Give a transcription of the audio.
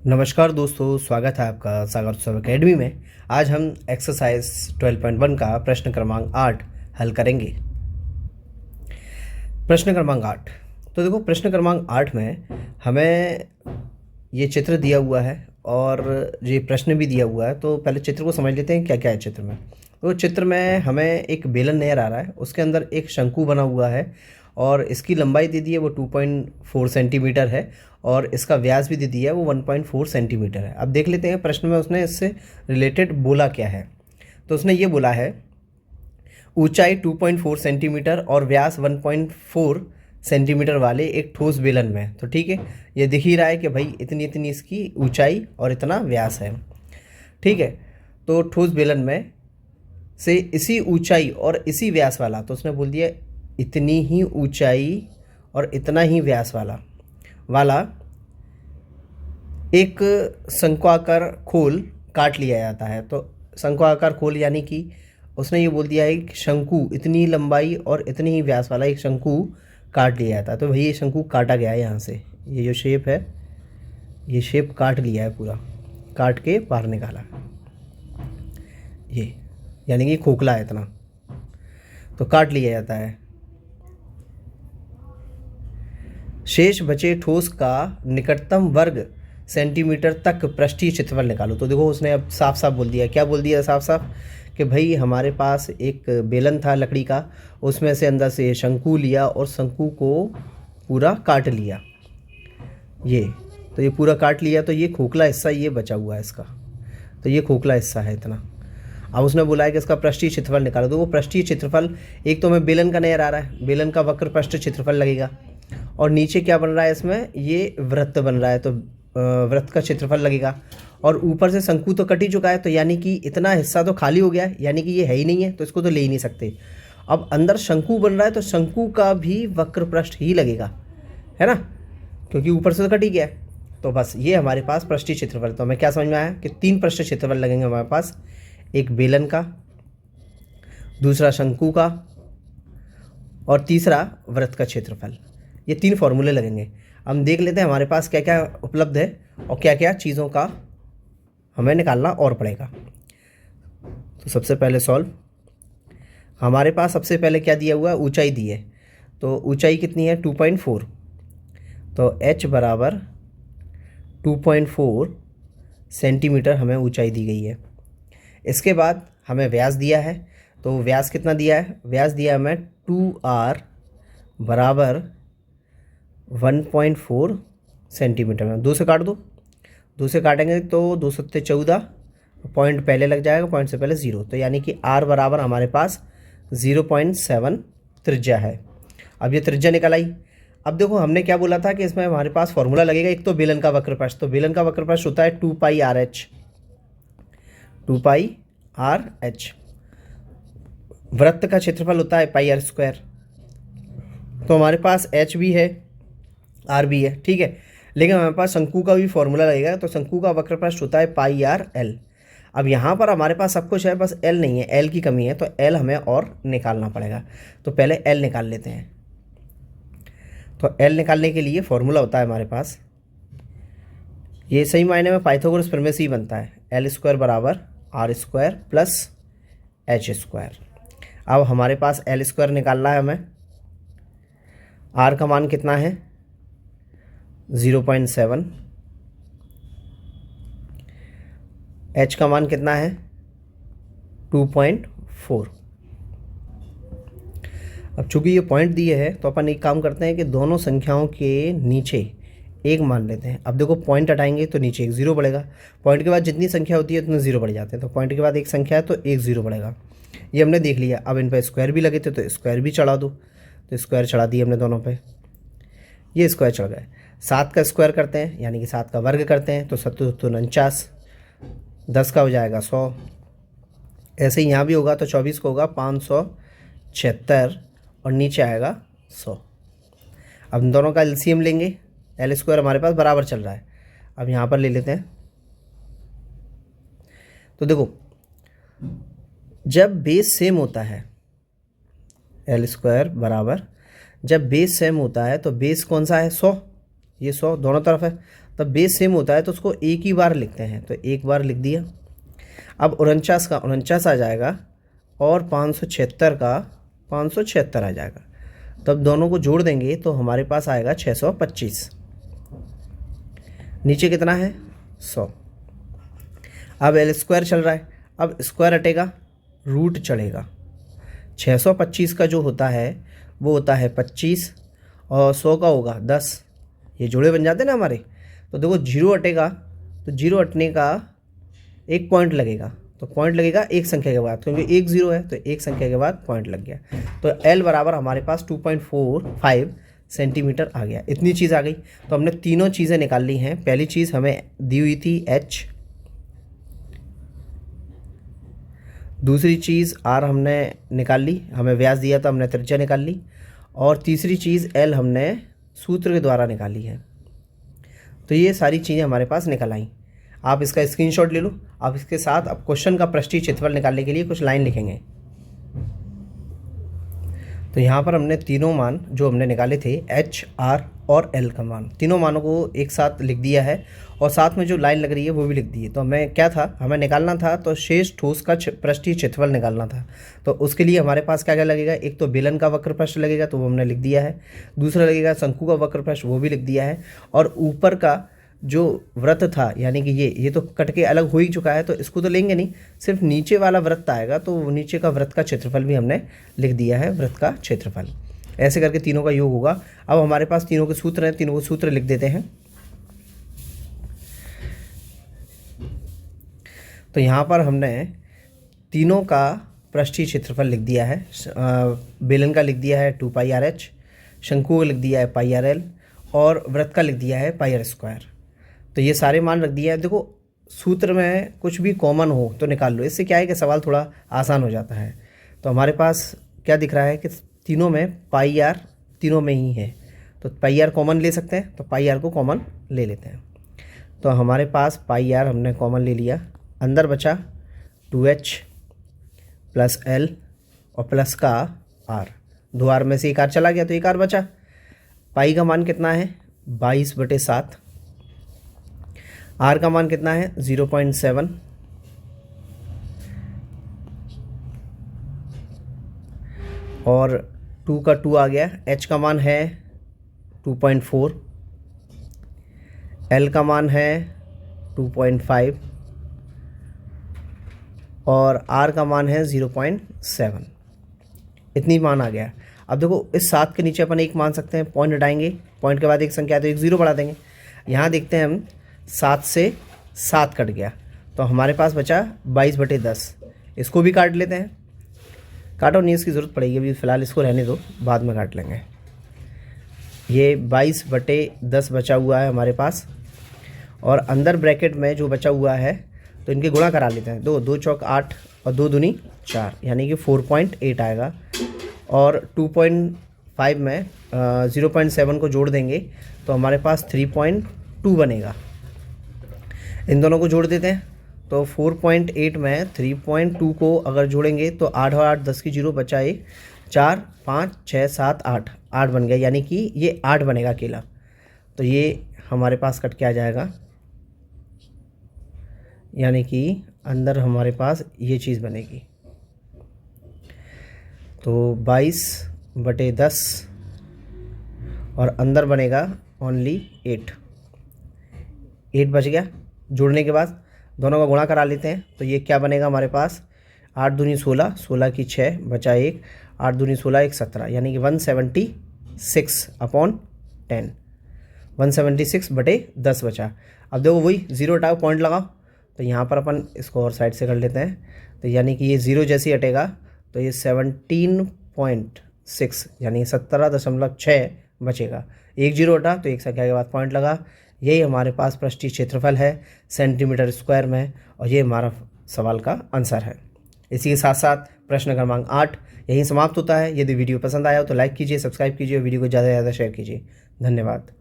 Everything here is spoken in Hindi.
नमस्कार दोस्तों, स्वागत है आपका सागर उत्सव अकेडमी में। आज हम एक्सरसाइज 12.1 का प्रश्न क्रमांक 8 हल करेंगे। प्रश्न क्रमांक 8। तो देखो, प्रश्न क्रमांक 8 में हमें ये चित्र दिया हुआ है और ये प्रश्न भी दिया हुआ है। तो पहले चित्र को समझ लेते हैं क्या क्या है चित्र में। तो चित्र में हमें एक बेलन नज़र आ रहा है, उसके अंदर एक शंकु बना हुआ है और इसकी लंबाई दे दी है वो 2.4 सेंटीमीटर है और इसका व्यास भी दे दिया है वो 1.4 सेंटीमीटर है। अब देख लेते हैं प्रश्न में उसने इससे रिलेटेड बोला क्या है। तो उसने ये बोला है ऊंचाई 2.4 सेंटीमीटर और व्यास 1.4 सेंटीमीटर वाले एक ठोस बेलन में। तो ठीक है, ये दिख ही रहा है कि भाई इतनी इतनी इसकी ऊंचाई और इतना व्यास है। ठीक है, तो ठोस बेलन में से इसी ऊंचाई और इसी व्यास वाला, तो उसने बोल दिया इतनी ही ऊंचाई और इतना ही व्यास वाला एक शंक्वाकार खोल काट लिया जाता है। तो शंक्वाकार खोल यानी कि उसने ये बोल दिया है कि शंकु इतनी लंबाई और इतनी ही व्यास वाला एक शंकु काट लिया जाता है। तो भाई ये शंकु काटा गया है यहाँ से, ये जो शेप है ये शेप काट लिया है, पूरा काट के बाहर निकाला ये, यानी कि खोखला है इतना, तो काट लिया जाता है। शेष बचे ठोस का निकटतम वर्ग सेंटीमीटर तक पृष्ठीय क्षेत्रफल निकालो। तो देखो उसने अब साफ साफ बोल दिया, क्या बोल दिया साफ साफ कि भाई हमारे पास एक बेलन था लकड़ी का, उसमें से अंदर से शंकु लिया और शंकु को पूरा काट लिया। ये पूरा काट लिया, तो ये खोखला हिस्सा ये बचा हुआ है इसका, तो ये खोखला हिस्सा है इतना। अब उसने बोला है कि इसका पृष्ठीय क्षेत्रफल निकालो। तो वो पृष्ठीय क्षेत्रफल एक तो हमें बेलन का नज़र आ रहा है, बेलन का वक्र पृष्ठ क्षेत्रफल लगेगा और नीचे क्या बन रहा है इसमें, ये वृत्त बन रहा है, तो वृत्त का क्षेत्रफल लगेगा। और ऊपर से शंकु तो कट ही चुका है, तो यानी कि इतना हिस्सा तो खाली हो गया है, यानी कि ये है ही नहीं है, तो इसको तो ले ही नहीं सकते। अब अंदर शंकु बन रहा है तो शंकु का भी वक्र पृष्ठ ही लगेगा, है ना, क्योंकि ऊपर से तो कट ही गया है। तो बस ये हमारे पास पृष्ठीय क्षेत्रफल। तो हमें क्या समझ में आया कि 3 पृष्ठ क्षेत्रफल लगेंगे हमारे पास, एक बेलन का, दूसरा शंकु का और तीसरा वृत्त का क्षेत्रफल। ये 3 फॉर्मूले लगेंगे। हम देख लेते हैं हमारे पास क्या क्या उपलब्ध है और क्या क्या चीज़ों का हमें निकालना और पड़ेगा। तो सबसे पहले सॉल्व, हमारे पास सबसे पहले क्या दिया हुआ है, ऊंचाई दी है। तो ऊंचाई कितनी है 2.4, तो h बराबर 2.4 सेंटीमीटर हमें ऊंचाई दी गई है। इसके बाद हमें व्यास दिया है, तो व्यास कितना दिया है, व्यास दिया है हमें 2r बराबर 1.4 सेंटीमीटर में। 2 से काट दो, 2 से काटेंगे तो 2 सत्ते 14, पॉइंट पहले लग जाएगा, पॉइंट से पहले 0, तो यानी कि r बराबर हमारे पास 0.7 त्रिज्या है। अब ये त्रिज्या निकल आई। अब देखो हमने क्या बोला था कि इसमें हमारे पास फॉर्मूला लगेगा, एक तो बेलन का वक्र पृष्ठ, तो बेलन का वक्र पृष्ठ होता है 2πrh, 2πrh। वृत्त का क्षेत्रफल होता है πr²। तो हमारे पास h भी है, r भी है, ठीक है। लेकिन हमारे पास शंकु का भी फॉर्मूला लगेगा, तो शंकु का वक्र पृष्ठ होता है πrl। अब यहाँ पर हमारे पास सब कुछ है, बस l नहीं है, l की कमी है, तो l हमें और निकालना पड़ेगा। तो पहले l निकाल लेते हैं। तो l निकालने के लिए फॉर्मूला होता है हमारे पास, ये सही मायने में पाइथागोरस प्रमेय से ही बनता है, l² बराबर r² प्लस h²। अब हमारे पास l² निकालना है हमें। r का मान कितना है 0.7, h का मान कितना है 2.4। अब चूंकि ये पॉइंट दिए है तो अपन एक काम करते हैं कि दोनों संख्याओं के नीचे एक मान लेते हैं। अब देखो पॉइंट हटाएंगे तो नीचे एक 0 बढ़ेगा, पॉइंट के बाद जितनी संख्या होती है उतने 0 बढ़ जाते हैं, तो पॉइंट के बाद एक संख्या है तो एक 0 बढ़ेगा। ये हमने देख लिया। अब इन पर स्क्वायर भी लगे थे तो स्क्वायर भी चढ़ा दो, तो स्क्वायर चढ़ा दिए हमने दोनों पे, ये स्क्वायर चढ़ गए। 7 का स्क्वायर करते हैं यानी कि 7 का वर्ग करते हैं, तो 7 तो 49, 10 का हो जाएगा 100। ऐसे ही यहाँ भी होगा तो 24 का होगा 576 और नीचे आएगा 100। अब इन दोनों का एलसीएम लेंगे, l² हमारे पास बराबर चल रहा है, अब यहाँ पर ले लेते हैं। तो देखो जब बेस सेम होता है, l² बराबर जब बेस सेम होता है तो बेस कौन सा है 100, ये 100 दोनों तरफ है, तब बेस सेम होता है तो उसको एक ही बार लिखते हैं, तो एक बार लिख दिया। अब 49 का 49 आ जाएगा और 576 का 576 आ जाएगा। तब दोनों को जोड़ देंगे तो हमारे पास आएगा 625। नीचे कितना है 100। अब एल स्क्वायर चल रहा है, अब स्क्वायर हटेगा रूट चढ़ेगा। 625 का जो होता है वो होता है 25 और 100 का होगा 10। ये जोड़े बन जाते हैं ना हमारे। तो देखो जीरो हटेगा तो जीरो हटने का एक पॉइंट लगेगा, तो पॉइंट लगेगा एक संख्या के बाद, क्योंकि एक जीरो है तो एक संख्या के बाद पॉइंट लग गया। तो एल बराबर हमारे पास 2.45 सेंटीमीटर आ गया। इतनी चीज़ आ गई। तो हमने तीनों चीज़ें निकाल ली हैं। पहली चीज़ हमें दी हुई थी एच, दूसरी चीज़ आर हमने निकाल ली, हमें व्यास दिया था हमने त्रिज्या निकाल ली, और तीसरी चीज़ एल हमने सूत्र के द्वारा निकाली है। तो ये सारी चीज़ें हमारे पास निकल आई। आप इसका स्क्रीनशॉट ले लो। आप इसके साथ अब क्वेश्चन का पृष्ठीय क्षेत्रफल निकालने के लिए कुछ लाइन लिखेंगे। तो यहाँ पर हमने तीनों मान जो हमने निकाले थे एच, आर और एल का मान, तीनों मानों को एक साथ लिख दिया है और साथ में जो लाइन लग रही है वो भी लिख दी है। तो हमें क्या था, हमें निकालना था तो शेष ठोस का पृष्ठीय क्षेत्रफल निकालना था। तो उसके लिए हमारे पास क्या क्या लगेगा, एक तो बेलन का वक्र पृष्ठ लगेगा तो वो हमने लिख दिया है, दूसरा लगेगा शंकु का वक्र पृष्ठ वो भी लिख दिया है, और ऊपर का जो वृत्त था यानी कि ये तो कट के अलग हो ही चुका है तो इसको तो लेंगे नहीं, सिर्फ नीचे वाला वृत्त आएगा तो नीचे का वृत्त का क्षेत्रफल भी हमने लिख दिया है, वृत्त का क्षेत्रफल। ऐसे करके तीनों का योग होगा। अब हमारे पास तीनों के सूत्र हैं, तीनों के सूत्र लिख देते हैं। तो यहाँ पर हमने तीनों का पृष्ठीय क्षेत्रफल लिख दिया है। बेलन का लिख दिया है 2πRh, शंकु का लिख दिया है πRL और वृत्त का लिख दिया है πr²। तो ये सारे मान रख दिए हैं। देखो सूत्र में कुछ भी कॉमन हो तो निकाल लो, इससे क्या है कि सवाल थोड़ा आसान हो जाता है। तो हमारे पास क्या दिख रहा है कि तीनों में πr तीनों में ही है, तो πr कॉमन ले सकते हैं, तो πr को कॉमन ले लेते हैं। तो हमारे पास πr हमने कॉमन ले लिया, अंदर बचा 2h प्लस l और प्लस का r, 2 r में से एक r चला गया तो एक r बचा। पाई का मान कितना है 22/7, r का मान कितना है 0.7, और 2 का 2 आ गया। h का मान है 2.4, l का मान है 2.5 और r का मान है 0.7। इतनी मान आ गया। अब देखो इस 7 के नीचे अपन एक मान सकते हैं, पॉइंट हटाएंगे, पॉइंट के बाद एक संख्या है तो एक जीरो बढ़ा देंगे। यहाँ देखते हैं हम 7 से 7 कट गया तो हमारे पास बचा 22/10। इसको भी काट लेते हैं, काटो नहीं इसकी ज़रूरत पड़ेगी अभी, फ़िलहाल इसको रहने दो, बाद में काट लेंगे। ये 22/10 बचा हुआ है हमारे पास, और अंदर ब्रैकेट में जो बचा हुआ है तो इनके गुणा करा लेते हैं। 2 चौक 8 और 2 दूनी 4 यानी कि 4.8 आएगा, और 2.5 में 0.7 को जोड़ देंगे तो हमारे पास 3.2 बनेगा। इन दोनों को जोड़ देते हैं तो 4.8 में 3.2 को अगर जोड़ेंगे तो 8 और 8 10 की 0 बचा 1, 4 5 6 7 8 8 बन गया, यानी कि ये 8 बनेगा अकेला। तो ये हमारे पास कट के आ जाएगा, यानी कि अंदर हमारे पास ये चीज़ बनेगी। तो 22/10 और अंदर बनेगा ओनली 8 बच गया। जोड़ने के बाद दोनों का गुणा करा लेते हैं तो ये क्या बनेगा हमारे पास, 8 दूनी 16, 16 की 6 बचा 1, 8 दूनी 16 1 17, यानी कि 176/10, 176/10 बचा। अब देखो वही जीरो हटाओ पॉइंट लगाओ, तो यहाँ पर अपन इसको और साइड से कर लेते हैं। तो यानी कि ये जीरो जैसे ही हटेगा तो ये 17.6 यानी 17.6 बचेगा। एक जीरो हटा तो एक संख्या के बाद पॉइंट लगा। यही हमारे पास पृष्ठीय क्षेत्रफल है सेंटीमीटर स्क्वायर में, और ये हमारा सवाल का आंसर है। इसी के साथ साथ प्रश्न क्रमांक 8 यहीं समाप्त होता है। यदि वीडियो पसंद आया हो तो लाइक कीजिए, सब्सक्राइब कीजिए और वीडियो को ज़्यादा से ज़्यादा शेयर कीजिए। धन्यवाद।